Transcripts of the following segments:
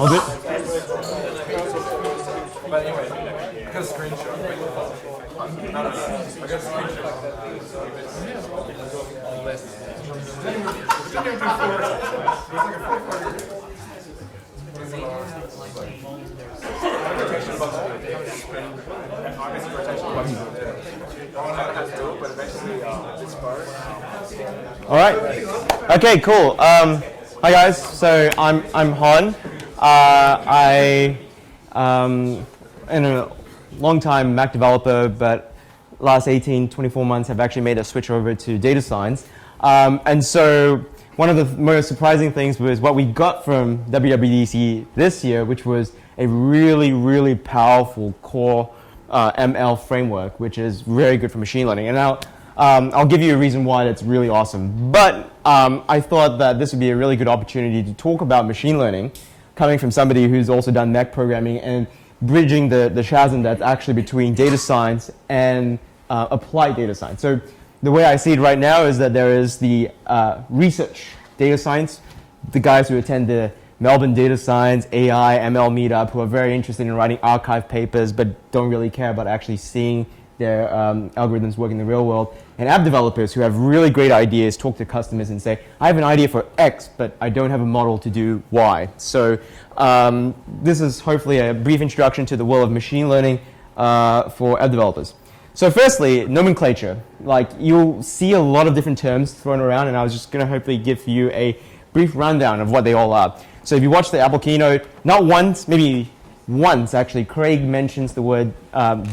I'll do it. But anyway, I got a screenshot. No. I got a screenshot. All right. Okay, cool. Hi guys. So I'm Han. I am a long-time Mac developer, but last 24 months have actually made a switch over to data science. And so one of the most surprising things was what we got from WWDC this year, which was a really powerful core ML framework, which is very good for machine learning. And now I'll give you a reason why that's really awesome. But I thought that this would be a really good opportunity to talk about machine learning, coming from somebody who's also done Mac programming and bridging the chasm that's actually between data science and applied data science. So the way I see it right now is that there is the research data science, the guys who attend the Melbourne Data Science, AI, ML meetup, who are very interested in writing archive papers but don't really care about actually seeing their algorithms work in the real world, and app developers who have really great ideas, talk to customers and say, I have an idea for X, but I don't have a model to do Y. So this is hopefully a brief introduction to the world of machine learning for app developers. So firstly, nomenclature. Like, you'll see a lot of different terms thrown around, and I was just going to hopefully give you a brief rundown of what they all are. So if you watch the Apple keynote, not once, maybe once actually, Craig mentions the word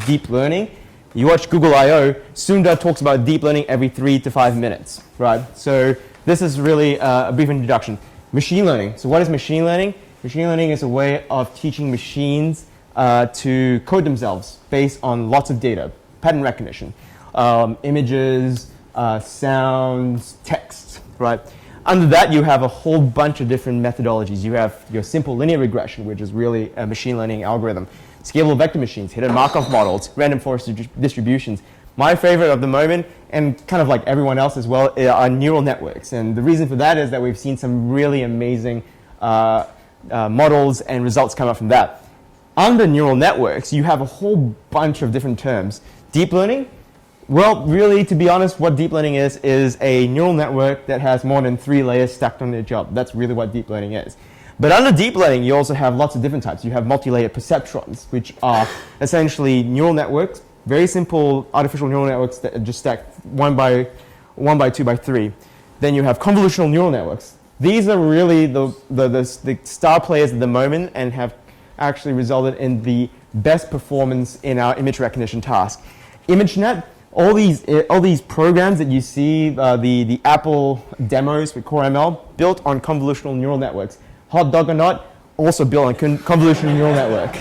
deep learning. You watch Google I/O, Sundar talks about deep learning every 3 to 5 minutes, right? So this is really a brief introduction. Machine learning. So what is machine learning? Machine learning is a way of teaching machines to code themselves based on lots of data, pattern recognition, images, sounds, text, right? Under that, you have a whole bunch of different methodologies. You have your simple linear regression, which is really a machine learning algorithm. Scalable vector machines, hidden Markov models, random forest distributions. My favorite of the moment, and kind of like everyone else as well, are neural networks. And the reason for that is that we've seen some really amazing models and results come up from that. Under neural networks, you have a whole bunch of different terms. Deep learning, well, really, to be honest, what deep learning is a neural network that has more than 3 layers stacked on each other. That's really what deep learning is. But under deep learning, you also have lots of different types. You have multi-layered perceptrons, which are essentially neural networks, very simple artificial neural networks that are just stacked 1 by 2 by 3. Then you have convolutional neural networks. These are really the star players at the moment and have actually resulted in the best performance in our image recognition task. ImageNet, all these programs that you see, the Apple demos with Core ML, built on convolutional neural networks. Hot dog or not, also built on convolutional neural network.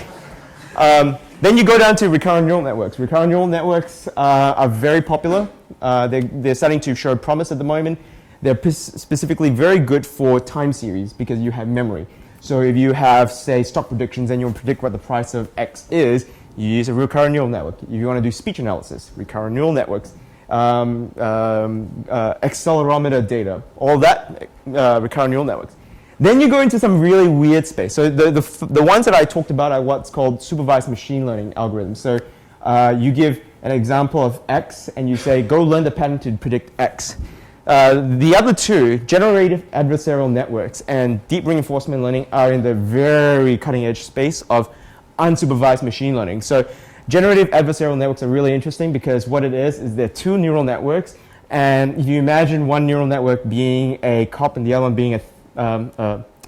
Then you go down to recurrent neural networks. Recurrent neural networks are very popular. They're starting to show promise at the moment. They're specifically very good for time series because you have memory. So if you have, say, stock predictions and you want to predict what the price of X is, you use a recurrent neural network. If you want to do speech analysis, recurrent neural networks, accelerometer data, all that, recurrent neural networks. Then you go into some really weird space. So the ones that I talked about are what's called supervised machine learning algorithms. So you give an example of X and you say, go learn the pattern to predict X. The other two, generative adversarial networks and deep reinforcement learning, are in the very cutting edge space of unsupervised machine learning. So generative adversarial networks are really interesting because what it is they're 2 neural networks, and if you imagine one neural network being a cop and the other one being a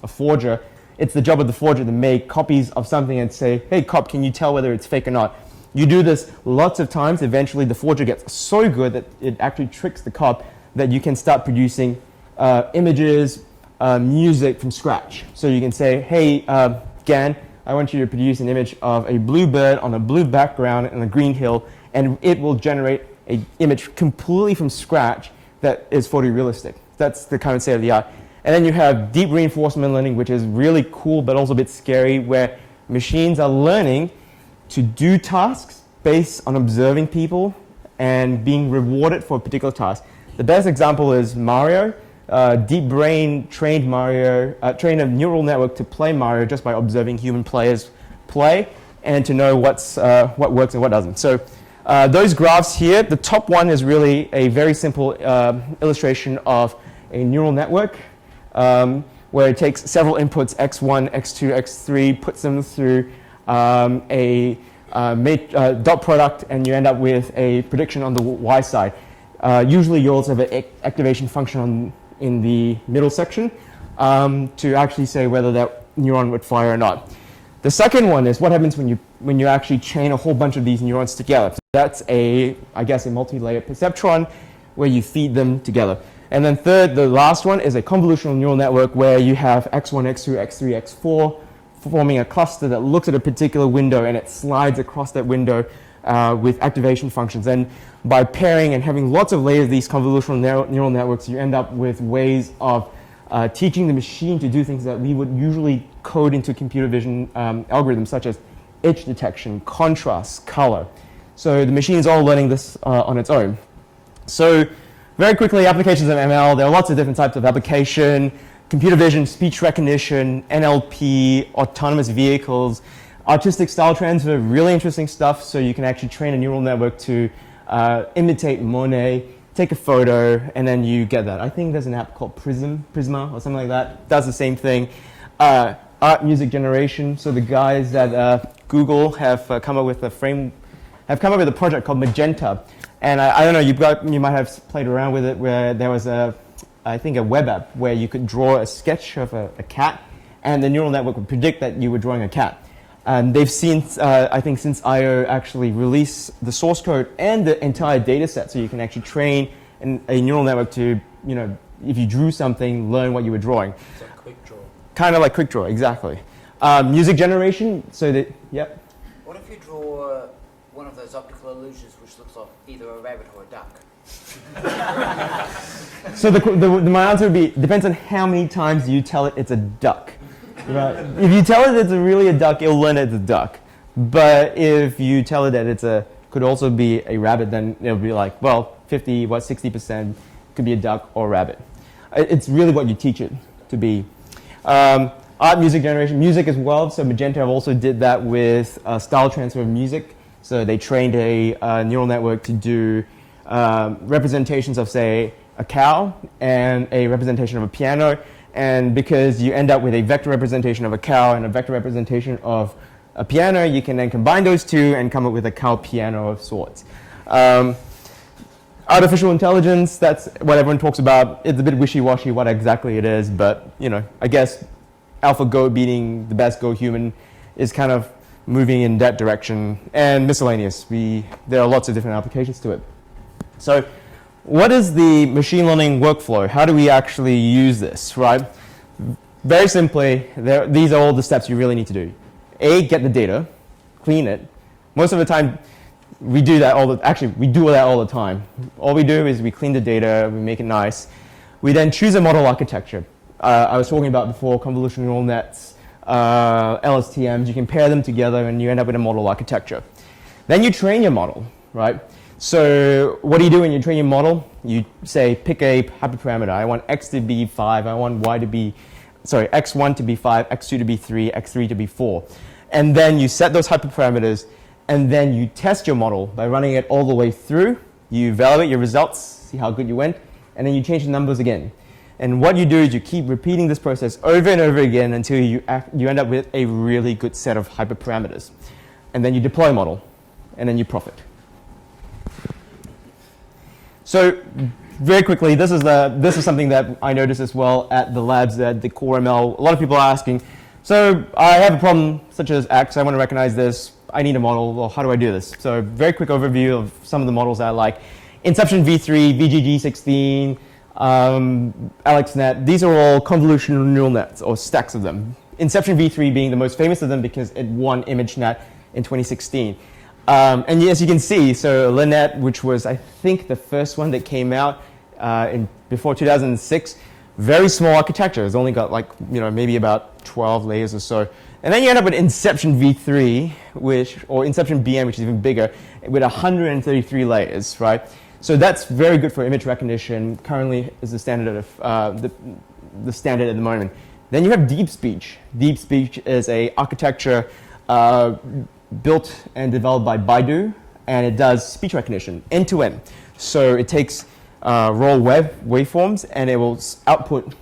forger, it's the job of the forger to make copies of something and say, hey cop, can you tell whether it's fake or not? You do this lots of times, eventually the forger gets so good that it actually tricks the cop that you can start producing images, music from scratch. So you can say, hey Gan, I want you to produce an image of a blue bird on a blue background and a green hill, and it will generate an image completely from scratch that is photorealistic. That's the current state of the art. And then you have deep reinforcement learning, which is really cool but also a bit scary, where machines are learning to do tasks based on observing people and being rewarded for a particular task. The best example is Mario. deep brain trained a neural network to play Mario just by observing human players play and to know what works and what doesn't. So those graphs here, the top one is really a very simple illustration of a neural network where it takes several inputs, x1, x2, x3, puts them through a dot product, and you end up with a prediction on the y side. Usually you also have an activation function in the middle section to actually say whether that neuron would fire or not. The second one is what happens when you actually chain a whole bunch of these neurons together. So that's I guess a multi-layer perceptron where you feed them together. And then third, the last one is a convolutional neural network where you have x1, x2, x3, x4 forming a cluster that looks at a particular window and it slides across that window with activation functions. And by pairing and having lots of layers of these convolutional neural networks, you end up with ways of teaching the machine to do things that we would usually code into computer vision algorithms, such as edge detection, contrast, color. So the machine is all learning this on its own. So very quickly, applications of ML. There are lots of different types of application: computer vision, speech recognition, NLP, autonomous vehicles, artistic style transfer, really interesting stuff. So you can actually train a neural network to imitate Monet, take a photo, and then you get that. I think there's an app called Prisma or something like that. Does the same thing. Art, music generation. So the guys at Google have come up with a project called Magenta. And I don't know, you might have played around with it, where there was I think a web app where you could draw a sketch of a cat, and the neural network would predict that you were drawing a cat. And they've seen, I think, since I/O actually release the source code and the entire data set, so you can actually train a neural network to, if you drew something, learn what you were drawing. It's like quick draw. Kind of like quick draw, exactly. Music generation, so that, yep. What if you draw one of those optical illusions which looks like either a rabbit or a duck? So my answer would be, depends on how many times you tell it it's a duck. Right? If you tell it it's really a duck, it'll learn it's a duck. But if you tell it that could also be a rabbit, then it'll be like, well, 60% could be a duck or a rabbit. It's really what you teach it to be. Art, music generation, music as well. So Magenta also did that with style transfer of music. So they trained a neural network to do representations of, say, a cow and a representation of a piano. And because you end up with a vector representation of a cow and a vector representation of a piano, you can then combine those two and come up with a cow piano of sorts. Artificial intelligence, that's what everyone talks about. It's a bit wishy-washy what exactly it is, but I guess AlphaGo beating the best Go human is kind of moving in that direction. And miscellaneous, there are lots of different applications to it. So what is the machine learning workflow? How do we actually use this, right? Very simply, these are all the steps you really need to do. A, get the data, clean it. Most of the time, we do that all the time. All we do is we clean the data, we make it nice. We then choose a model architecture. I was talking about before, convolutional neural nets, LSTMs. You can pair them together and you end up with a model architecture. Then you train your model, right? So what do you do when you train your model? You say, pick a hyperparameter. I want x to be 5. I want x1 to be 5, x2 to be 3, x3 to be 4. And then you set those hyperparameters, and then you test your model by running it all the way through. You evaluate your results, see how good you went, and then you change the numbers again. And what you do is you keep repeating this process over and over again until you end up with a really good set of hyperparameters. And then you deploy a model, and then you profit. So very quickly, this is something that I noticed as well at the labs at the Core ML. A lot of people are asking, so I have a problem such as X, I want to recognize this, I need a model, well, how do I do this? So very quick overview of some of the models I like. Inception v3, VGG16, AlexNet, these are all convolutional neural nets, or stacks of them. Inception v3 being the most famous of them because it won ImageNet in 2016. And as you can see, so Linnet, which was, I think, the first one that came out before 2006, very small architecture. It's only got maybe about 12 layers or so. And then you end up with Inception v3, or Inception BM, which is even bigger, with 133 layers, right? So that's very good for image recognition. Currently is the standard of the standard at the moment. Then you have deep speech. Deep speech is a architecture built and developed by Baidu, and it does speech recognition end to end. So it takes raw waveforms and it will output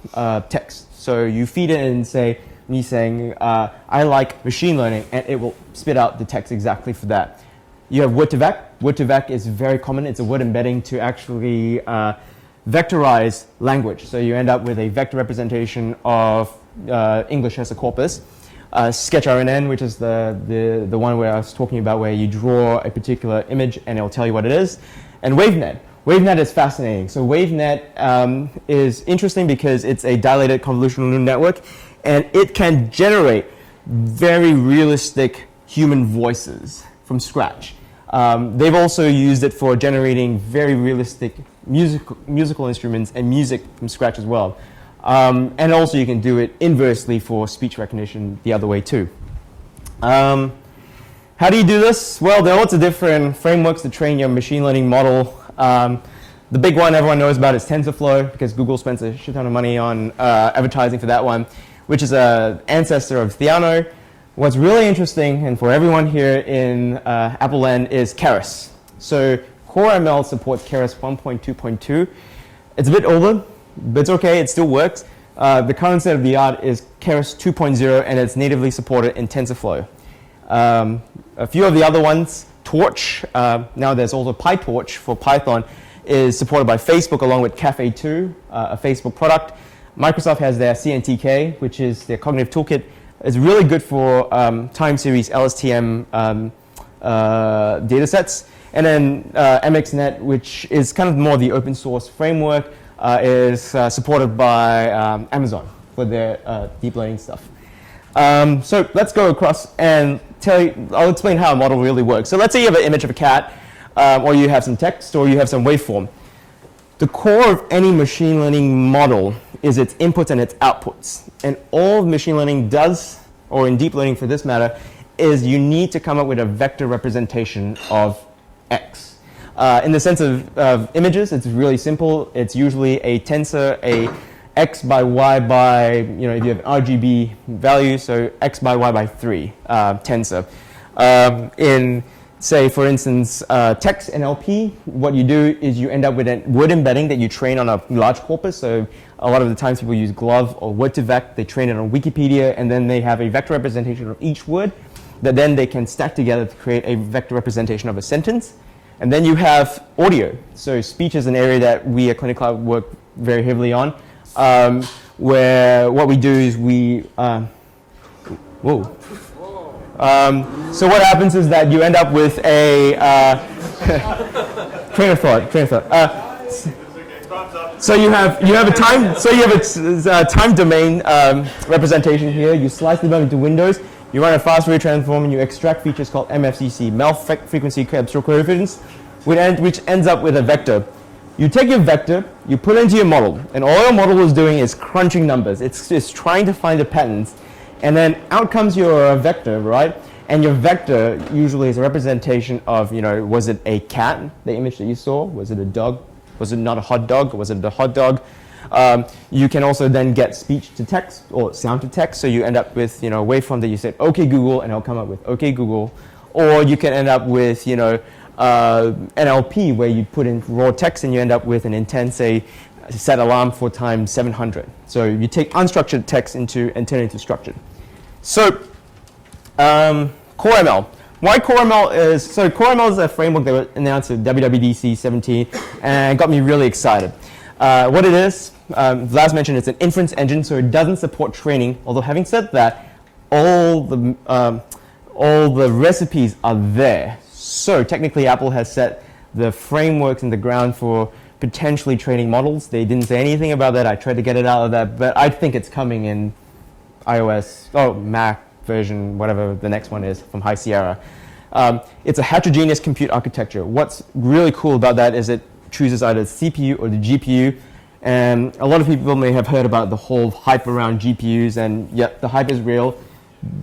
text. So you feed it and say, me saying, I like machine learning, and it will spit out the text exactly for that. You have word-to-vec. Word-to-vec is very common. It's a word embedding to actually vectorize language. So you end up with a vector representation of English as a corpus. SketchRNN, which is the one where I was talking about, where you draw a particular image and it'll tell you what it is. And WaveNet. WaveNet is fascinating. So WaveNet is interesting because it's a dilated convolutional neural network, and it can generate very realistic human voices from scratch. They've also used it for generating very realistic musical instruments and music from scratch as well. And also you can do it inversely for speech recognition the other way too. How do you do this? Well, there are lots of different frameworks to train your machine learning model. The big one everyone knows about is TensorFlow, because Google spends a shit ton of money on advertising for that one, which is an ancestor of Theano. What's really interesting, and for everyone here in Apple land, is Keras. So CoreML supports Keras 1.2.2. It's a bit older, but it's okay, it still works. The current state of the art is Keras 2.0, and it's natively supported in TensorFlow. A few of the other ones, Torch, now there's also PyTorch for Python, is supported by Facebook along with Cafe2, a Facebook product. Microsoft has their CNTK, which is their cognitive toolkit. It's really good for time series LSTM data sets. And then MXNet, which is kind of more the open source framework, is supported by Amazon for their deep learning stuff. So let's go across and I'll explain how a model really works. So let's say you have an image of a cat, or you have some text, or you have some waveform. The core of any machine learning model is its inputs and its outputs. And all machine learning does, or in deep learning for this matter, is you need to come up with a vector representation of X. In the sense of images, it's really simple. It's usually a tensor, a X by Y by, if you have RGB value, so X by Y by 3 tensor. In, say, for instance, text NLP, what you do is you end up with a word embedding that you train on a large corpus. So a lot of the times people use Glove or Word2Vec. They train it on Wikipedia, and then they have a vector representation of each word that then they can stack together to create a vector representation of a sentence. And then you have audio. So speech is an area that we at Clinical Cloud work very heavily on, where what we do is we, so what happens is that you end up with a train of thought. So you have a time domain representation here. You slice them up into windows. You run a fast Fourier transform, and you extract features called MFCC, frequency capture coefficients, which ends up with a vector. You take your vector, you put it into your model, and all your model is doing is crunching numbers. It's trying to find the patterns, and then out comes your vector, right? And your vector usually is a representation of, was it a cat, the image that you saw? Was it a dog? Was it not a hot dog? Was it a hot dog? You can also then get speech to text or sound to text, so you end up with, a waveform that you said, okay, Google, and it'll come up with, okay, Google. Or you can end up with, NLP, where you put in raw text and you end up with an intent, say, set alarm for time 700. So you take unstructured text and turn it into structured. So CoreML. Why CoreML is, CoreML is a framework that was announced at WWDC 17 and got me really excited. What it is, Vlad mentioned, it's an inference engine, so it doesn't support training. Although having said that, all the recipes are there. So technically Apple has set the frameworks in the ground for potentially training models. They didn't say anything about that. I tried to get it out of that, but I think it's coming in Mac version, whatever the next one is from High Sierra. It's a heterogeneous compute architecture. What's really cool about that is it chooses either the CPU or the GPU. And a lot of people may have heard about the whole hype around GPUs, and yet the hype is real.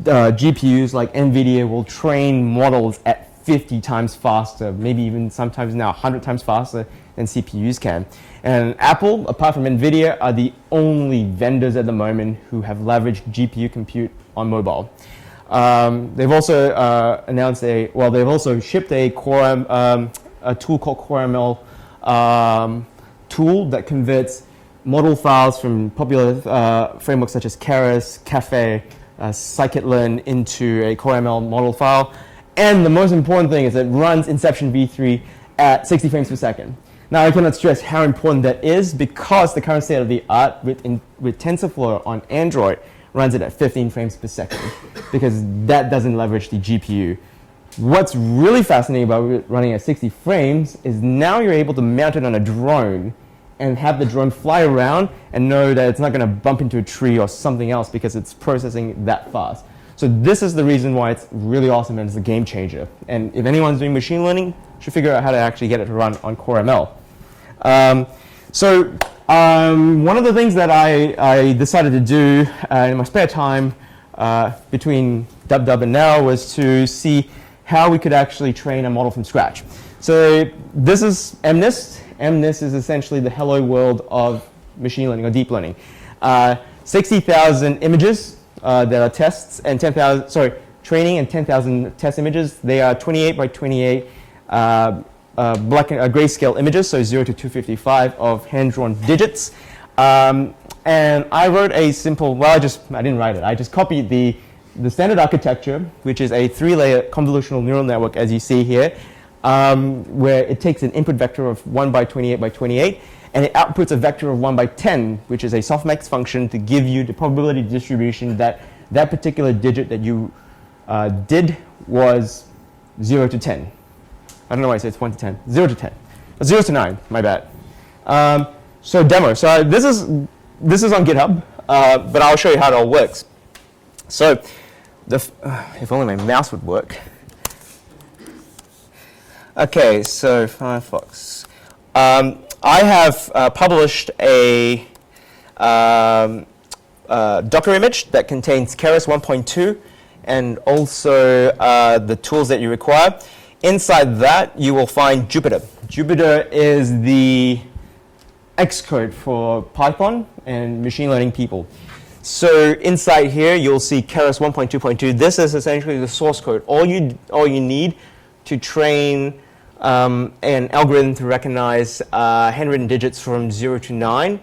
GPUs like NVIDIA will train models at 50 times faster, maybe even sometimes now 100 times faster than CPUs can. And Apple, apart from NVIDIA, are the only vendors at the moment who have leveraged GPU compute on mobile. They've also they've also shipped a a tool called CoreML tool that converts model files from popular frameworks such as Keras, Caffe, scikit-learn into a CoreML model file. And the most important thing is it runs Inception v3 at 60 frames per second. Now, I cannot stress how important that is because the current state of the art with TensorFlow on Android runs it at 15 frames per second because that doesn't leverage the GPU. What's really fascinating about it running at 60 frames is now you're able to mount it on a drone and have the drone fly around and know that it's not going to bump into a tree or something else because it's processing that fast. So this is the reason why it's really awesome and it's a game changer. And if anyone's doing machine learning, you should figure out how to actually get it to run on CoreML. One of the things that I decided to do in my spare time between dub and now was to see how we could actually train a model from scratch. So this is MNIST. MNIST is essentially the hello world of machine learning or deep learning. 60,000 images that are tests and training and 10,000 test images. They are 28 by 28 black and grayscale images, so 0 to 255 of hand-drawn digits. And I wrote a simple, I didn't write it. I just copied the standard architecture, which is a 3-layer convolutional neural network, as you see here, where it takes an input vector of 1 by 28 by 28, and it outputs a vector of 1 by 10, which is a softmax function to give you the probability distribution that that particular digit that you did was 0 to 10. I don't know why I said it's 1 to 10. 0 to 10. 0 to 9, my bad. So demo. So this is on GitHub, but I'll show you how it all works. So if only my mouse would work. Okay, so Firefox. I have published a Docker image that contains Keras 1.2 and also the tools that you require. Inside that, you will find Jupyter. Jupyter is the Xcode for Python and machine learning people. So inside here, you'll see Keras 1.2.2. This is essentially the source code. All you need to train an algorithm to recognize handwritten digits from 0 to 9.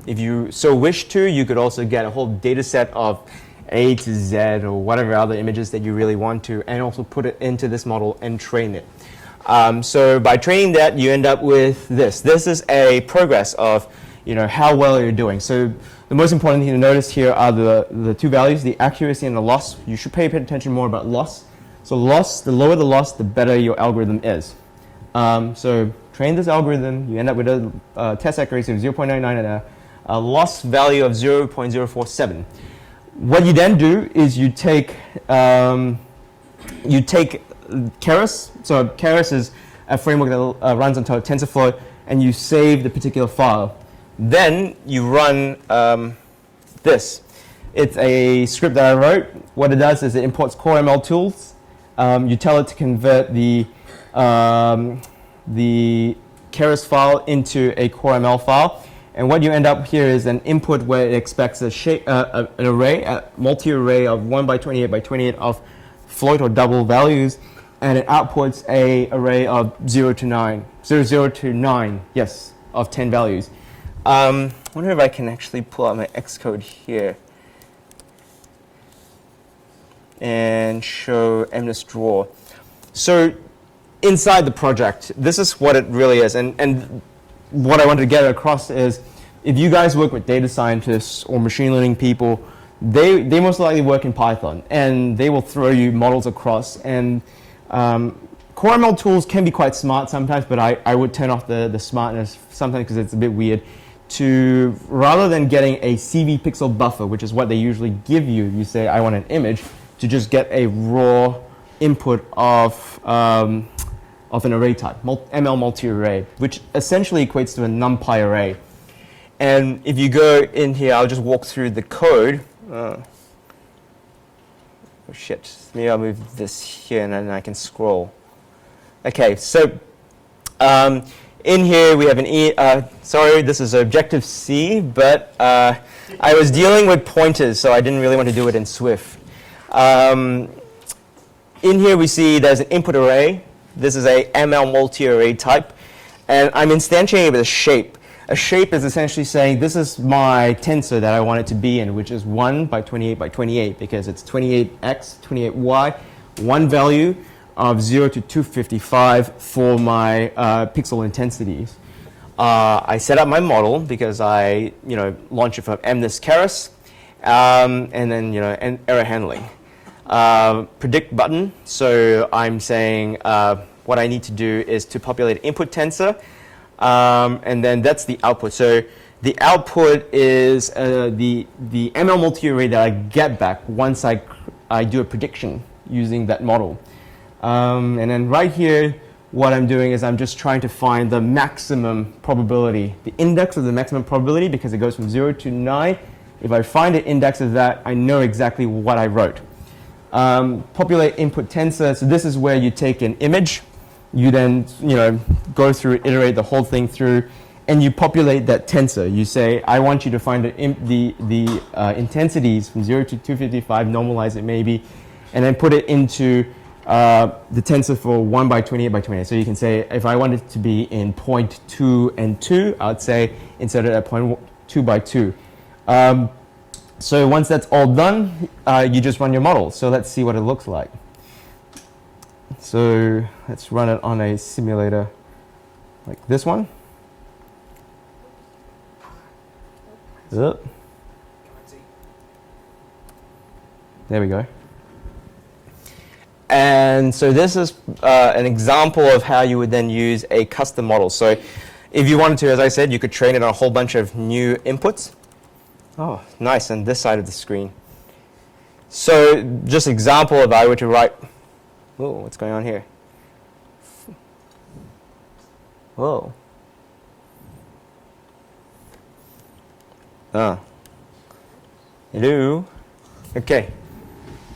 If you so wish to, you could also get a whole data set of A to Z or whatever other images that you really want to, and also put it into this model and train it. So by training that, you end up with this. This is a progress of how well you're doing. So the most important thing to notice here are the two values, the accuracy and the loss. You should pay attention more about loss. So loss, the lower the loss, the better your algorithm is. So train this algorithm, you end up with a test accuracy of 0.99 and a loss value of 0.047. What you then do is you take Keras. So Keras is a framework that runs on top of TensorFlow, and you save the particular file. Then you run this. It's a script that I wrote. What it does is it imports CoreML tools. You tell it to convert the Keras file into a CoreML file. And what you end up here is an input where it expects an array, a multi-array of 1 by 28 by 28 of float or double values, and it outputs a array of 0 to 9, yes, of 10 values. I wonder if I can actually pull out my Xcode here and show MNIST draw. So inside the project, this is what it really is. And what I want to get across is if you guys work with data scientists or machine learning people, they most likely work in Python, and they will throw you models across. And CoreML tools can be quite smart sometimes, but I would turn off the smartness sometimes because it's a bit weird. Rather than getting a CV pixel buffer, which is what they usually give you, you say, I want an image, to just get a raw input of an array type, ML multi-array, which essentially equates to a NumPy array. And if you go in here, I'll just walk through the code. Oh shit, maybe I'll move this here and then I can scroll. Okay, so in here we have an sorry, this is Objective-C, but I was dealing with pointers, so I didn't really want to do it in Swift. In here we see there's an input array. This is a ML multi-array type, and I'm instantiating it with a shape. A shape is essentially saying this is my tensor that I want it to be in, which is 1 by 28 by 28, because it's 28x, 28y, one value of 0 to 255 for my pixel intensities. I set up my model because I launch it from mnis keras, and then and error handling. Predict button, so I'm saying what I need to do is to populate input tensor, and then that's the output. So the output is the ML multi-array that I get back once I do a prediction using that model. And then right here, what I'm doing is I'm just trying to find the maximum probability, the index of the maximum probability, because it goes from 0 to 9. If I find an index of that, I know exactly what I wrote. Populate input tensor, so this is where you take an image, you then go through, iterate the whole thing through, and you populate that tensor. You say, I want you to find the intensities from 0 to 255, normalize it maybe, and then put it into the tensor for 1 by 28 by 28. So you can say, if I want it to be in point 2 and 2, I'd say insert it at point 2 by 2. So once that's all done, you just run your model. So let's see what it looks like. So let's run it on a simulator like this one. There we go. And so this is an example of how you would then use a custom model. So if you wanted to, as I said, you could train it on a whole bunch of new inputs. Oh, nice, on this side of the screen. So just example, if I were to write, whoa, what's going on here? Whoa. Hello. Okay.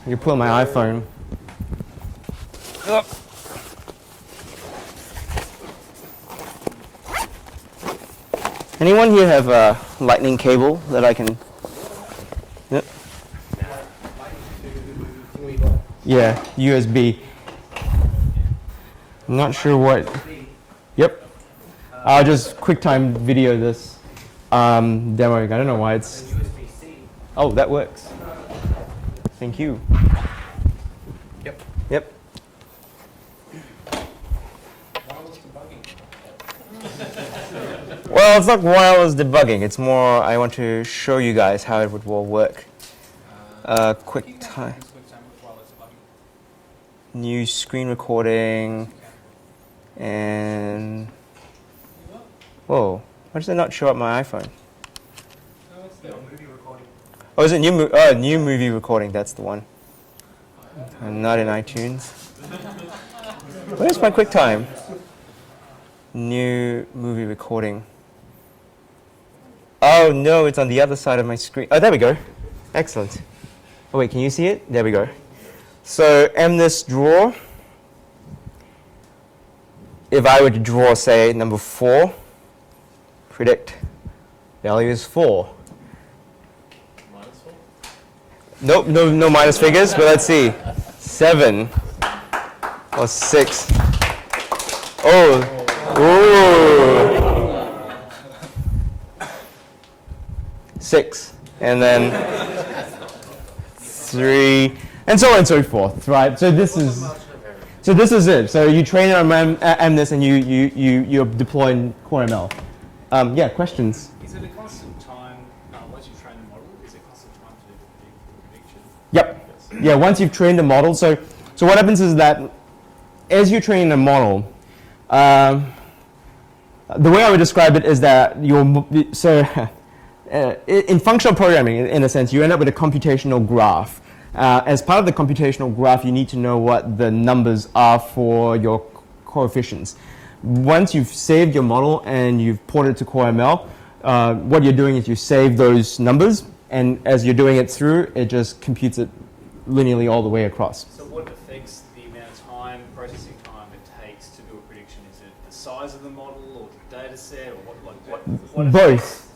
I can pull my iPhone. Anyone here have a lightning cable that I can? Yep. Yeah, USB. I'm not sure what. Yep. I'll just QuickTime video this demo. I don't know why it's. Oh, that works. Thank you. Yep. Yep. Well, it's not wireless debugging. It's more I want to show you guys how it would all work. QuickTime. New screen recording. And whoa, why does it not show up my iPhone? Oh, is it new movie recording? That's the one. I'm not in iTunes. Where's my QuickTime? New movie recording. Oh no, it's on the other side of my screen. Oh, there we go. Excellent. Oh wait, can you see it? There we go. So mnis draw. If I were to draw, say, number 4, predict. Value is 4. Minus 4? Nope, no minus figures, but let's see. 7 or 6. Oh, ooh. 6, and then 3, and so on and so forth, right? So this is it. So you train it on mnis and you deploy in Core ML. Yeah, questions? Is it a constant time, once you train the model, is it a constant time to do the prediction? Yep. Yeah, once you've trained the model. So what happens is that as you're training the model, the way I would describe it is that in functional programming, in a sense, you end up with a computational graph. As part of the computational graph, you need to know what the numbers are for your coefficients. Once you've saved your model and you've ported it to Core ML, what you're doing is you save those numbers, and as you're doing it through, it just computes it linearly all the way across. So what affects the amount of time, processing time it takes to do a prediction? Is it the size of the model or the data set or what Both.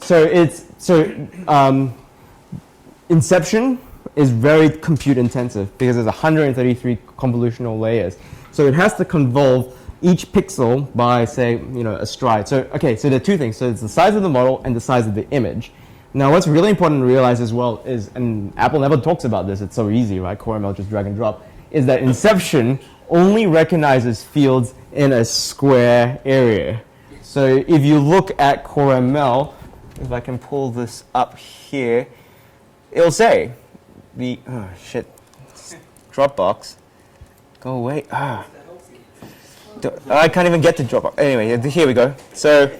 Inception is very compute intensive because there's 133 convolutional layers. So it has to convolve each pixel by, say, a stride. So there are two things. So it's the size of the model and the size of the image. Now, what's really important to realize as well is, and Apple never talks about this, it's so easy, right? CoreML, just drag and drop, is that Inception only recognizes fields in a square area. So if you look at CoreML, if I can pull this up here, it'll say Dropbox, go away. I can't even get to Dropbox. Anyway, here we go. So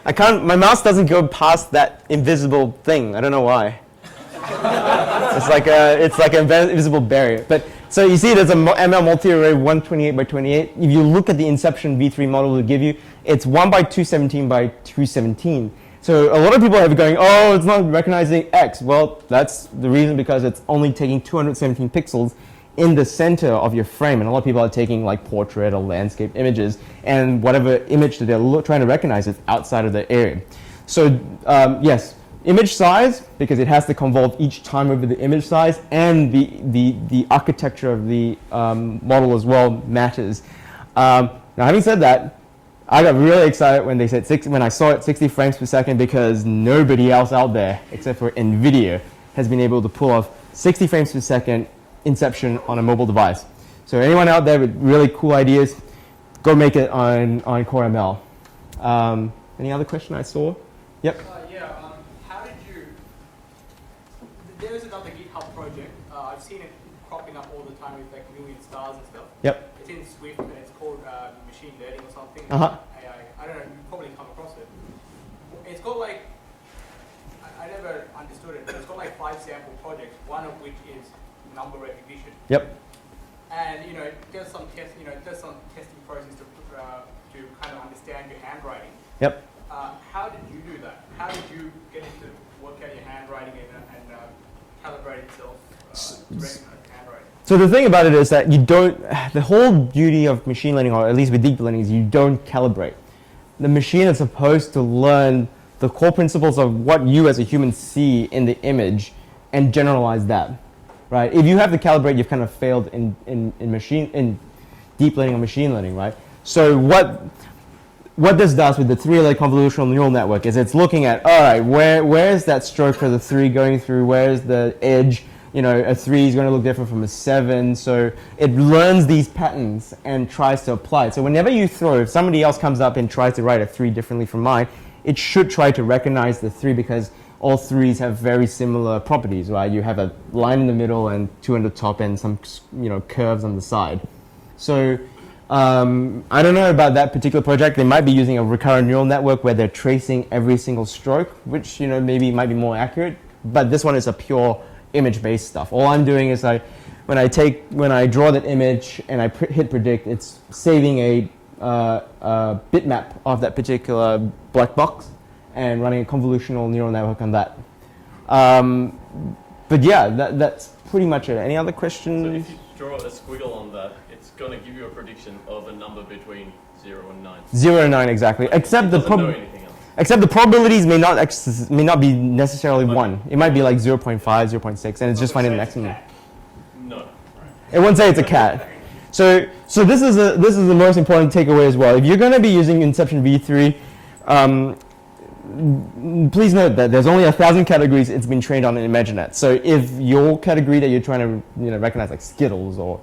I can't. My mouse doesn't go past that invisible thing. I don't know why. It's like an invisible barrier. But so you see, there's a ML multi-array 128 by 28. If you look at the Inception v3 model to give you, it's 1 by 217 by 217. So a lot of people are going, oh, it's not recognizing X. Well, that's the reason, because it's only taking 217 pixels in the center of your frame, and a lot of people are taking like portrait or landscape images, and whatever image that they're trying to recognize is outside of the area. So yes, image size, because it has to convolve each time over the image size, and the architecture of the model as well matters. Now, having said that, I got really excited when they said when I saw it 60 frames per second, because nobody else out there except for NVIDIA has been able to pull off 60 frames per second Inception on a mobile device. So anyone out there with really cool ideas, go make it on CoreML. Any other question I saw? Yep. How did you? There is another GitHub project. I've seen it cropping up all the time with like million stars and stuff. Yep. It's in Swift and it's called machine learning or something. Uh-huh. AI. I don't know. You probably come across it. It's got like I never understood it, but it's got like 5 sample projects. One of which is number recognition. Yep. And there's some testing process to kind of understand your handwriting. Yep. How did you do that? How did you get it to work out your handwriting and calibrate itself to recognize handwriting? So the thing about it is that you don't, the whole beauty of machine learning, or at least with deep learning, is you don't calibrate. The machine is supposed to learn the core principles of what you as a human see in the image and generalize that. Right? If you have to calibrate, you've kind of failed in deep learning or machine learning, right? So what this does with the 3-layer convolutional neural network is it's looking at, all right, where is that stroke for the 3 going through? Where is the edge? A 3 is going to look different from a 7. So it learns these patterns and tries to apply it. So whenever you throw, if somebody else comes up and tries to write a 3 differently from mine, it should try to recognize the 3, because all 3s have very similar properties, right? You have a line in the middle and 2 on the top and some, curves on the side. So I don't know about that particular project. They might be using a recurrent neural network where they're tracing every single stroke, which, maybe might be more accurate. But this one is a pure image-based stuff. All I'm doing is when I draw that image and I hit predict, it's saving a bitmap of that particular black box and running a convolutional neural network on that. But yeah, that's pretty much it. Any other questions? So if you draw a squiggle on that, it's going to give you a prediction of a number between 0 and 9. 0 and 9, exactly. Except the probabilities may not be necessarily 1. It might be like 0.5, 0.6, and it's just finding the maximum. No. It won't say it's a cat. So this is the most important takeaway as well. If you're going to be using Inception v3, please note that there's only 1,000 categories it's been trained on in ImagineNet. So if your category that you're trying to recognize, like Skittles or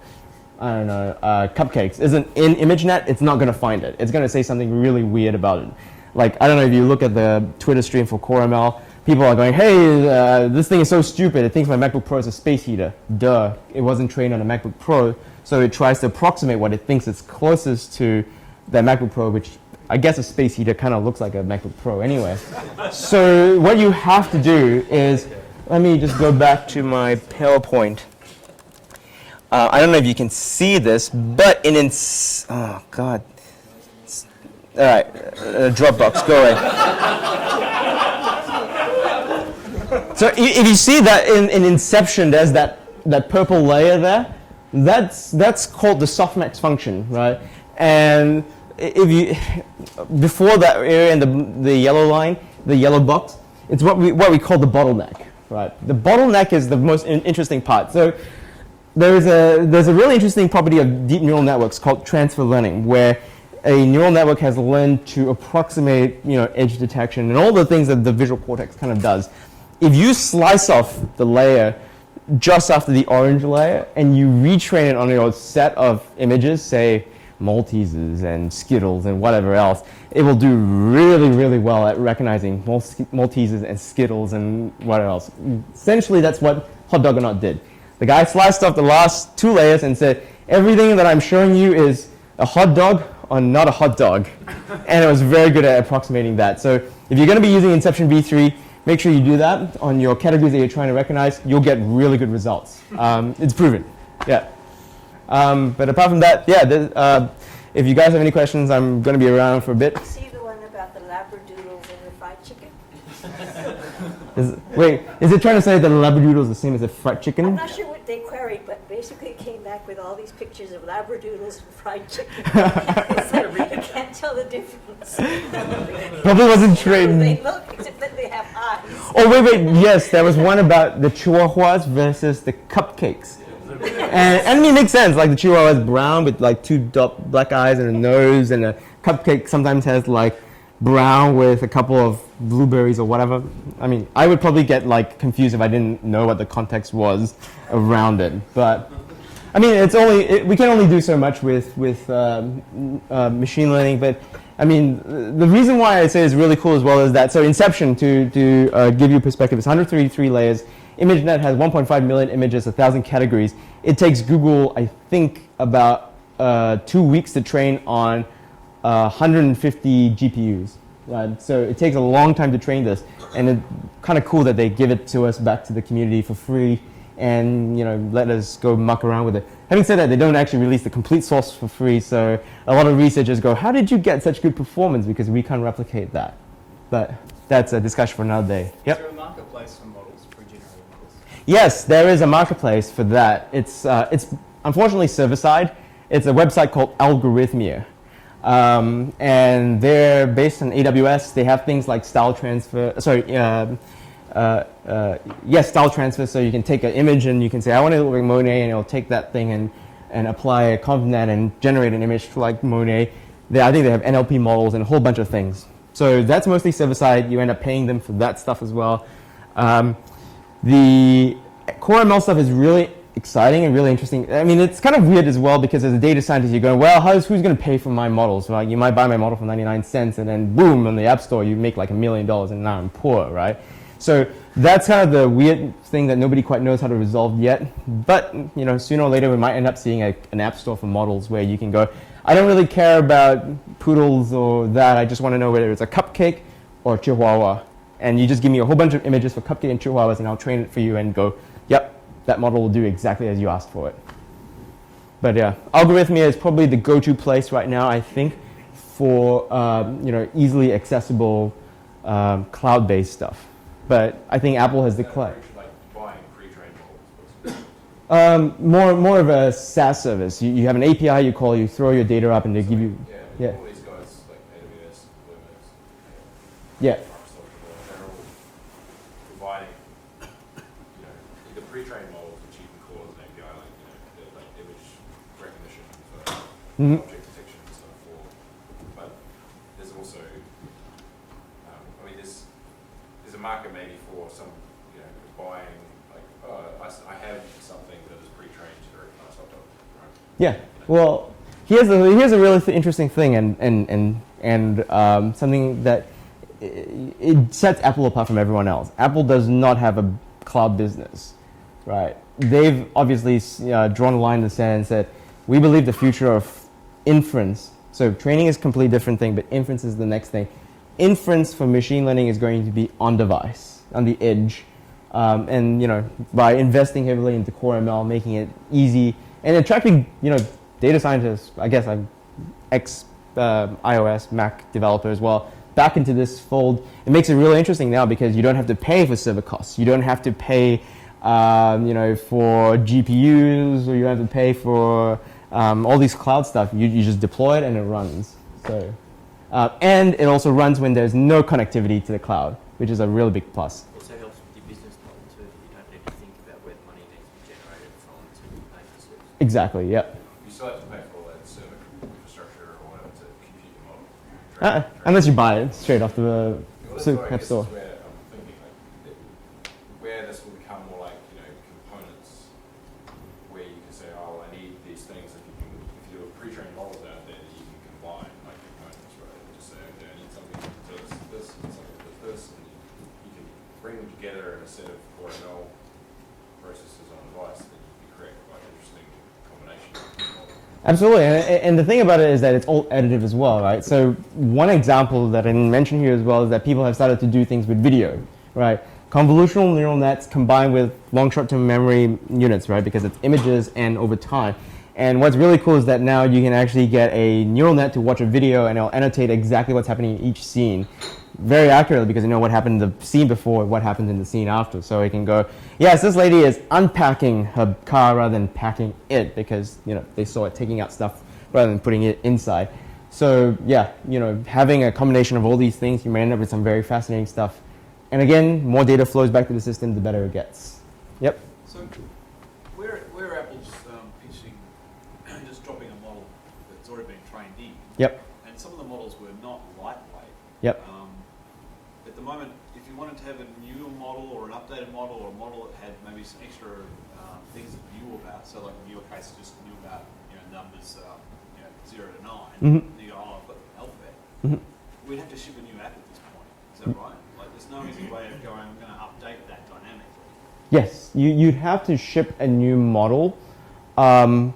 I don't know, cupcakes, isn't in ImageNet, it's not going to find it. It's going to say something really weird about it. Like, I don't know if you look at the Twitter stream for CoreML, people are going, hey, this thing is so stupid. It thinks my MacBook Pro is a space heater. Duh, it wasn't trained on a MacBook Pro. So it tries to approximate what it thinks is closest to that MacBook Pro, which I guess a space heater kind of looks like a MacBook Pro anyway. So what you have to do is, let me just go back to my PowerPoint. I don't know if you can see this, but oh God. All right, Dropbox, go away. So if you see that in Inception, there's that purple layer there. That's called the softmax function, right? And if you before that area in the yellow line, the yellow box, it's what we call the bottleneck, right? The bottleneck is the most interesting part. So there's a really interesting property of deep neural networks called transfer learning, where a neural network has learned to approximate, edge detection and all the things that the visual cortex kind of does. If you slice off the layer just after the orange layer and you retrain it on your set of images, say Maltesers and Skittles and whatever else, it will do really, really well at recognizing Maltesers and Skittles and whatever else. Essentially, that's what Hot Dog or Not did. The guy sliced off the last 2 layers and said, everything that I'm showing you is a hot dog or not a hot dog. And it was very good at approximating that. So if you're going to be using Inception v3, make sure you do that on your categories that you're trying to recognize. You'll get really good results. It's proven. Yeah. But apart from that, yeah, if you guys have any questions, I'm going to be around for a bit. See the one about the labradoodles and the fried chicken? Is it trying to say that a labradoodle is the same as a fried chicken? I'm not sure what they queried, but basically it came back with all these pictures of labradoodles and fried chicken. It's like, you can't tell the difference. Probably wasn't trained. They look, except that they have eyes. Oh, wait, yes, there was one about the chihuahuas versus the cupcakes. And I mean, it makes sense. Like the chihuahua is brown with like 2 black eyes and a nose, and a cupcake sometimes has like brown with a couple of blueberries or whatever. I mean, I would probably get like confused if I didn't know what the context was around it. But I mean, we can only do so much with machine learning. But I mean, the reason why I say it's really cool as well is that, so Inception, to give you perspective, is 133 layers. ImageNet has 1.5 million images, 1,000 categories. It takes Google, I think, about 2 weeks to train on 150 GPUs. Right? So it takes a long time to train this, and it's kind of cool that they give it to us back to the community for free, and let us go muck around with it. Having said that, they don't actually release the complete source for free, so a lot of researchers go, how did you get such good performance? Because we can't replicate that. But that's a discussion for another day. Yep. Is there a marketplace for models, pre-generated models? Yes, there is a marketplace for that. It's unfortunately server-side. It's a website called Algorithmia. And they're based on AWS. They have things like style transfer. Style transfer. So you can take an image and you can say, I want to look like Monet, and it'll take that thing and apply a ConvNet and generate an image like Monet. I think they have NLP models and a whole bunch of things. So that's mostly server-side. You end up paying them for that stuff as well. The core ML stuff is really exciting and really interesting. I mean, it's kind of weird as well, because as a data scientist, you're going, well, who's going to pay for my models? Right? You might buy my model for 99 cents, and then boom, on the App Store, you make like $1 million, and now I'm poor, right? So that's kind of the weird thing that nobody quite knows how to resolve yet. But sooner or later, we might end up seeing an App Store for models where you can go, I don't really care about poodles or that. I just want to know whether it's a cupcake or a chihuahua. And you just give me a whole bunch of images for cupcake and chihuahuas, and I'll train it for you and go, yep, that model will do exactly as you asked for it. But yeah, Algorithmia is probably the go-to place right now, I think, for easily accessible cloud-based stuff. But I think Apple has declared. Like buying pre-trained models. More of a SaaS service. You have an API you call, you throw your data up, and they give you. Yeah. All these guys like AWS, Linux, Yeah. Microsoft, they're all providing, the pre-trained models, which you can call as an API, like image recognition for object detection and stuff. But there's also, there's a market maybe for some, buying, like, I have something that is pre-trained to recognize hot dogs, right? Yeah. Well, here's a really interesting thing, and something that it sets Apple apart from everyone else. Apple does not have a cloud business, right? They've obviously drawn a line in the sand and said, we believe the future of inference. So training is a completely different thing, but inference is the next thing. Inference for machine learning is going to be on device, on the edge, and by investing heavily into core ML, making it easy and attracting data scientists. I guess I'm iOS, Mac developer as well. back into this fold, it makes it really interesting now because you don't have to pay for server costs. You don't have to pay, for GPUs, or you don't have to pay for all these cloud stuff. You just deploy it and it runs. So, and it also runs when there's no connectivity to the cloud, which is a really big plus. Also helps with your business model too. You don't need to think about where the money needs to be generated from to pay for services. Exactly. Yeah. You still have to pay for all that server infrastructure or whatever to compute your model. Unless you buy it straight off the Well, that's why I App guess Store. is where I'm thinking where this will become more like components, where you can say, oh, I need these things. If you do a pre-trained models out there that you can combine like components, right? Just say, okay, I need something that does this, and something that does this, and you can bring them together in a set of core ML processes on a device, then you can create quite an interesting combination. Absolutely, and the thing about it is that it's all additive as well, right? So one example that I didn't mention here as well is that people have started to do things with video, right? Convolutional neural nets combined with long short-term memory units, right? Because it's images and over time. And what's really cool is that now you can actually get a neural net to watch a video and it'll annotate exactly what's happening in each scene very accurately because you know what happened in the scene before, what happened in the scene after. So it can go, yes, this lady is unpacking her car rather than packing it because they saw it taking out stuff rather than putting it inside. So yeah, having a combination of all these things, you may end up with some very fascinating stuff. And again, more data flows back to the system, the better it gets. Yep. So where Apple's pitching just dropping a model that's already been trained in. Yep. And some of the models were not lightweight. Yep. At the moment, if you wanted to have a newer model or an updated model or a model that had maybe some extra things that you knew about, so like in your case, just knew about numbers 0 to 9, and you go, oh, I've got the alphabet. We'd have to ship a new app at this point. Is that right? Like, there's no easy way of going, I'm going to update that dynamically. Yes, you'd have to ship a new model. Model's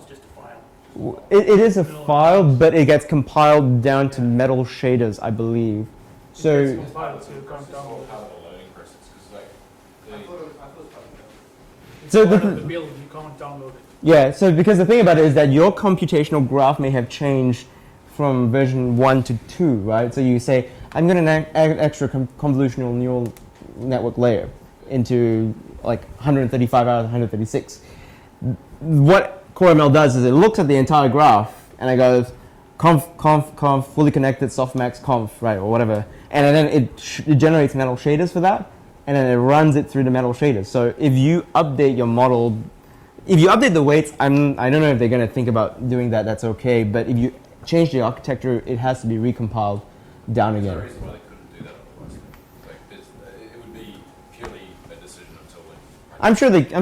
just a file. It is a file, but it gets compiled down to metal shaders, I believe. So, The build, you can't download it. yeah, so because the thing about it is that your computational graph may have changed from version 1 to 2, right? So you say, I'm going to add extra convolutional neural network layer into like 135 out of 136. What CoreML does is it looks at the entire graph and it goes conf, fully connected softmax conf, right, or whatever. And then it generates metal shaders for that, and then it runs it through the metal shaders. So if you update your model, if you update the weights, I don't know if they're going to think about doing that, that's okay. But if you change the architecture, it has to be recompiled down again. Is there a reason why they couldn't do that otherwise? Like, it would be purely a decision until then. I'm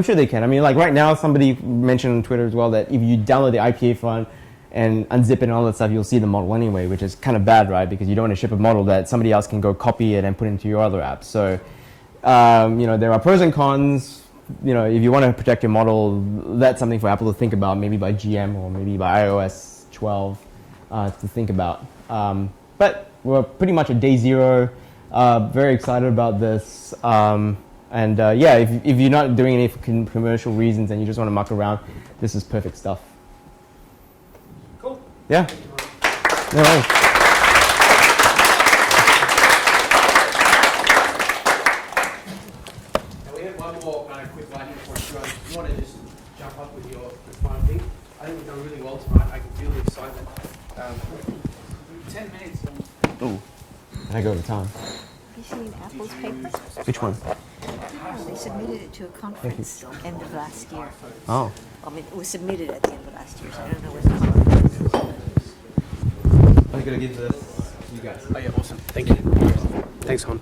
sure they can. I mean, like right now, somebody mentioned on Twitter as well that if you download the IPA file and unzip it and all that stuff, you'll see the model anyway, which is kind of bad, right? Because you don't want to ship a model that somebody else can go copy it and put into your other apps. So, there are pros and cons. If you want to protect your model, that's something for Apple to think about, maybe by GM or maybe by iOS 12 to think about. But we're pretty much at day 0. Very excited about this. If you're not doing any for commercial reasons and you just want to muck around, this is perfect stuff. Cool. Yeah. No worries. And we have one more kind of quick lightning for you. You want to just jump up with your final thing? I think we've done really well tonight. I can feel the excitement. 10 minutes. Ooh. And I go over time. Have you seen Apple's paper? Which one? They submitted it to a conference end of last year. Oh. I mean, it was submitted at the end of last year, so I don't know when the conference is. I'm going to give this to you guys. Oh yeah, awesome. Thank you. Thanks, Hon.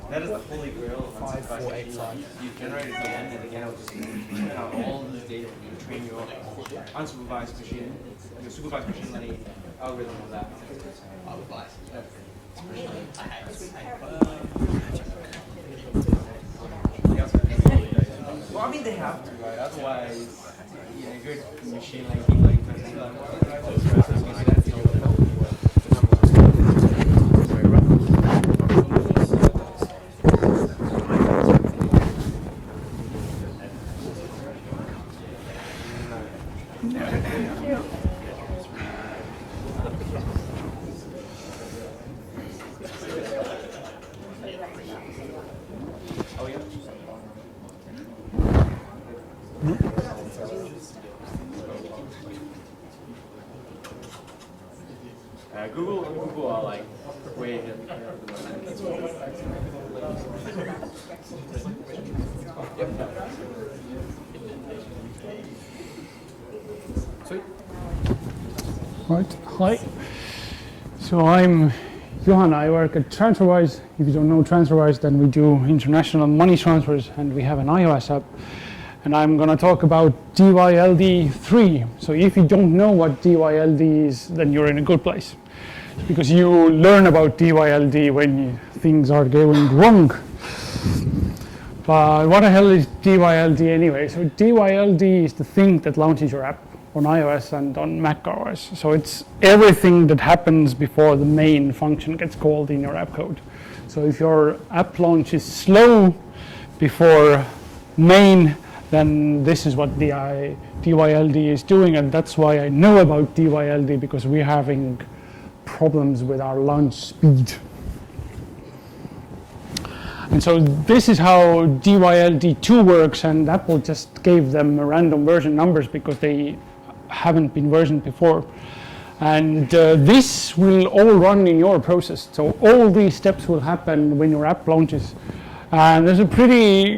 That is the holy grail of 5485. You generate it at the end, and again, it'll just print out all this data and train your unsupervised machine, your supervised machine learning algorithm on that. Well, I mean, they have to, right? Otherwise, good machine learning, Google are like way ahead. Right, hi. So I'm Johan, I work at TransferWise. If you don't know TransferWise, then we do international money transfers and we have an iOS app. And I'm going to talk about DYLD3. So if you don't know what DYLD is, then you're in a good place. Because you learn about DYLD when things are going wrong. But what the hell is DYLD anyway? So DYLD is the thing that launches your app on iOS and on Mac OS. So it's everything that happens before the main function gets called in your app code. So if your app launch is slow before main, then this is what DYLD is doing, and that's why I know about DYLD, because we're having problems with our launch speed. And so this is how DYLD2 works, and Apple just gave them random version numbers because they haven't been versioned before. And this will all run in your process. So all these steps will happen when your app launches. And there's a pretty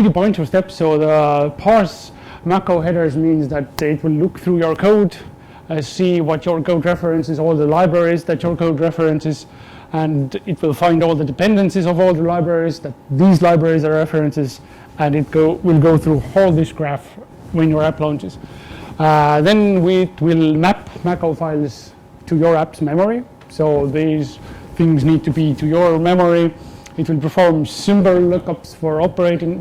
bunch of steps. So the parse macro headers means that it will look through your code, see what your code references, all the libraries that your code references, and it will find all the dependencies of all the libraries, that these libraries are references, and it will go through all this graph when your app launches. Then it will map macro files to your app's memory. So these things need to be to your memory. It will perform symbol lookups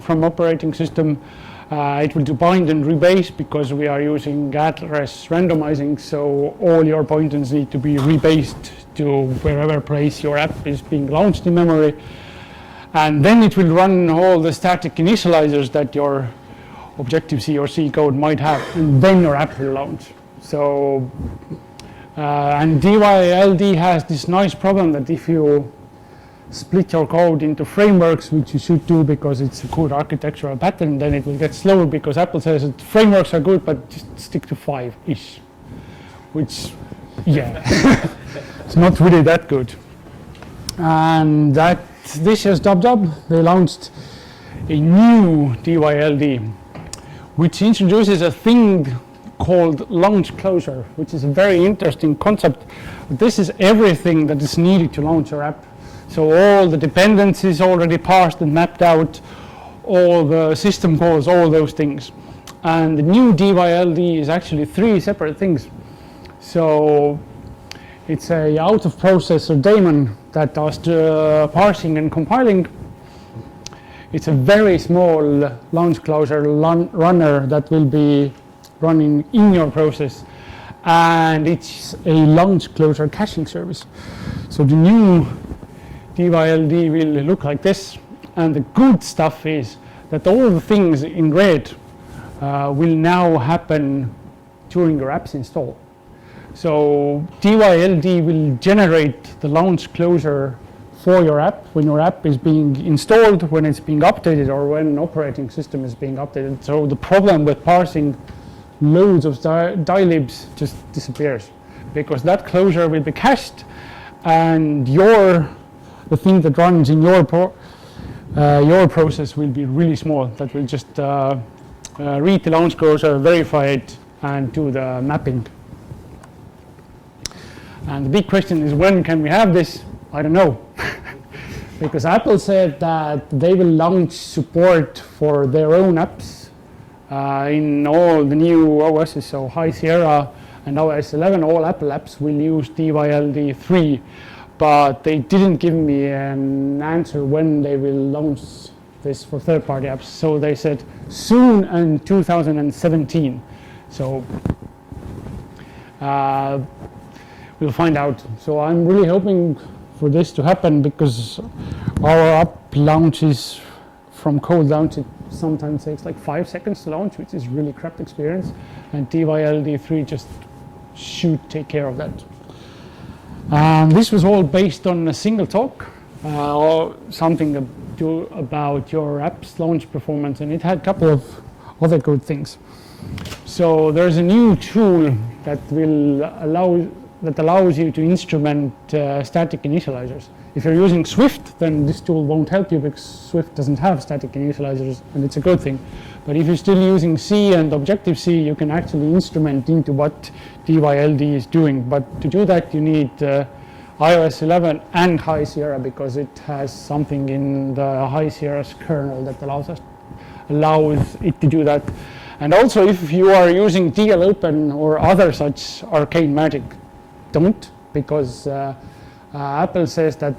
from operating system. It will do bind and rebase because we are using address randomizing, so all your pointers need to be rebased to wherever place your app is being launched in memory. And then it will run all the static initializers that your Objective-C or C code might have, and then your app will launch. So, and DYLD has this nice problem that if you split your code into frameworks, which you should do because it's a good architectural pattern, then it will get slower, because Apple says that frameworks are good, but just stick to 5-ish, which, yeah, it's not really that good. And that this year's Dub, they launched a new DYLD, which introduces a thing called launch closure, which is a very interesting concept. This is everything that is needed to launch your app. So all the dependencies already parsed and mapped out, all the system calls, all those things. And the new DYLD is actually 3 separate things. So it's a out-of-processor daemon that does the parsing and compiling. It's a very small launch closure runner that will be running in your process, and it's a launch closure caching service. So the new DYLD will look like this, and the good stuff is that all the things in red will now happen during your app's install. So DYLD will generate the launch closure for your app when your app is being installed, when it's being updated, or when an operating system is being updated. So the problem with parsing loads of dylibs just disappears, because that closure will be cached, and the thing that runs in your process will be really small. That will just read the launch closure, verify it, and do the mapping. And the big question is, when can we have this? I don't know. Because Apple said that they will launch support for their own apps in all the new OSs, so High Sierra and OS 11, all Apple apps will use DYLD 3, but they didn't give me an answer when they will launch this for third-party apps. So they said soon in 2017. So we'll find out. So I'm really hoping for this to happen because our app launches from cold launch. It sometimes takes like 5 seconds to launch, which is really crap experience. And DYLD3 just should take care of that. This was all based on a single talk, or something about your app's launch performance, and it had a couple of other good things. So there's a new tool that allows you to instrument static initializers. If you're using Swift, then this tool won't help you because Swift doesn't have static initializers, and it's a good thing. But if you're still using C and Objective-C, you can actually instrument into what DYLD is doing. But to do that, you need iOS 11 and High Sierra because it has something in the High Sierra's kernel that allows it to do that. And also, if you are using DLOpen or other such arcane magic, don't, because Apple says that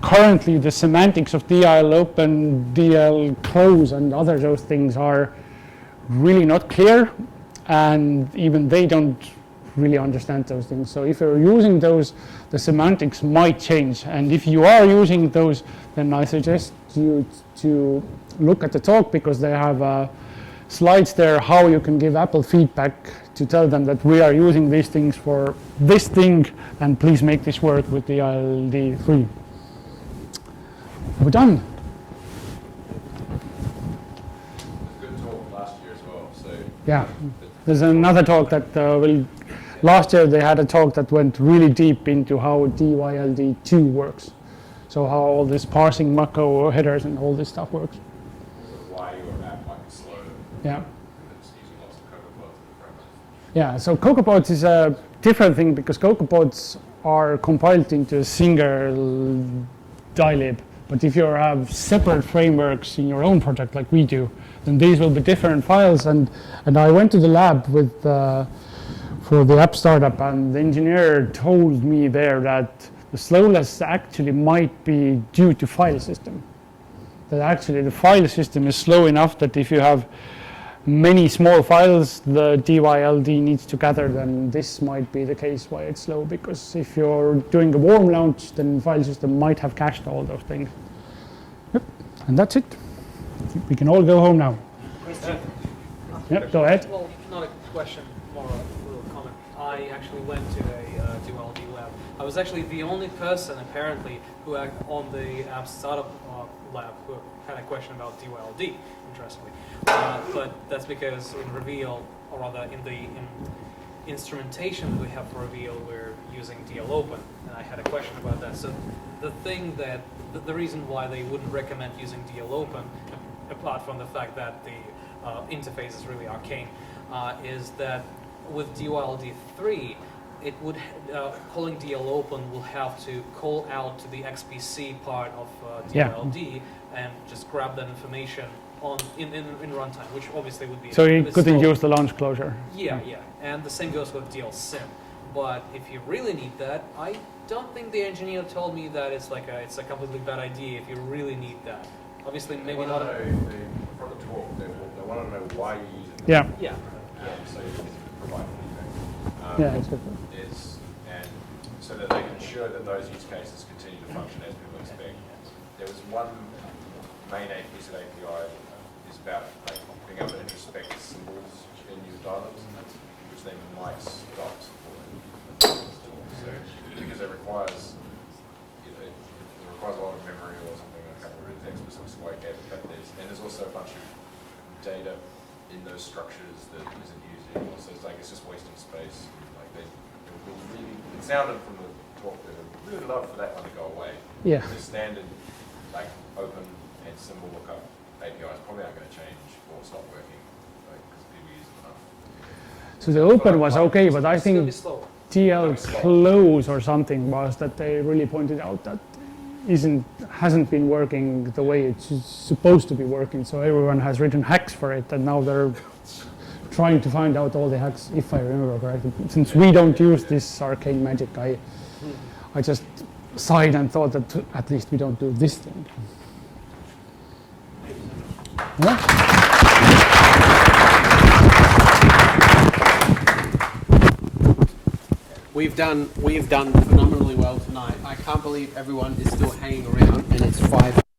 currently the semantics of DLOpen, DLClose, and other those things are really not clear, and even they don't really understand those things. So if you're using those, the semantics might change. And if you are using those, then I suggest you to look at the talk because they have slides there how you can give Apple feedback to tell them that we are using these things for this thing and please make this work with the DYLD3. We're done. Good talk last year as well. So Yeah, there's another talk that last year they had a talk that went really deep into how DYLD2 works. So how all this parsing Mako headers and all this stuff works. why your app might be slow. Yeah. It's using lots of CocoaPods in the framework. Yeah, so CocoaPods is a different thing because CocoaPods are compiled into a single dylib. But if you have separate frameworks in your own project like we do, then these will be different files. And I went to the lab with for the app startup, and the engineer told me there that the slowness actually might be due to file system. That actually the file system is slow enough that if you have many small files the DYLD needs to gather, then this might be the case why it's slow, because if you're doing a warm launch, then the file system might have cached all those things. Yep, and that's it. We can all go home now. Question. Yep, go ahead. Well, not a question, more a little comment. I actually went to a DYLD lab. I was actually the only person, apparently, who on the app startup lab who had a question about DYLD, interestingly. But that's because in Reveal, or rather in the instrumentation that we have for Reveal, we're using DLOpen, and I had a question about that. So the thing that, the reason why they wouldn't recommend using DLOpen, apart from the fact that the interface is really arcane, is that with DYLD3, it would calling DLOpen will have to call out to the XPC part of DYLD and just grab that information in runtime, which obviously would be. So you couldn't use the launch closure. Yeah, and the same goes with DLSim. But if you really need that, I don't think the engineer told me that it's a completely bad idea if you really need that. Obviously, maybe not. From the talk, they want to know why you're using it. Yeah. So you can provide feedback. Yeah, it's good. And so that they can ensure that those use cases continue to function as people expect. There was one main piece of API is about being able to introspect symbols in your dialogues, which then might stop supporting. So because it requires a lot of memory or something. I can't remember the text specific way, but there's also a bunch of data in those structures that isn't used anymore. So it's just wasting space. It sounded from the talk that they would really love for that one to go away. Yeah. The standard open and symbol lookup APIs probably aren't going to change or stop working because people use them enough. So the open was okay, but I think DLClose or something was that they really pointed out that hasn't been working the way it's supposed to be working. So everyone has written hacks for it, and now they're trying to find out all the hacks, if I remember correctly. Since we don't use this arcane magic, I just sighed and thought that at least we don't do this thing. We've done phenomenally well tonight. I can't believe everyone is still hanging around, and it's 5.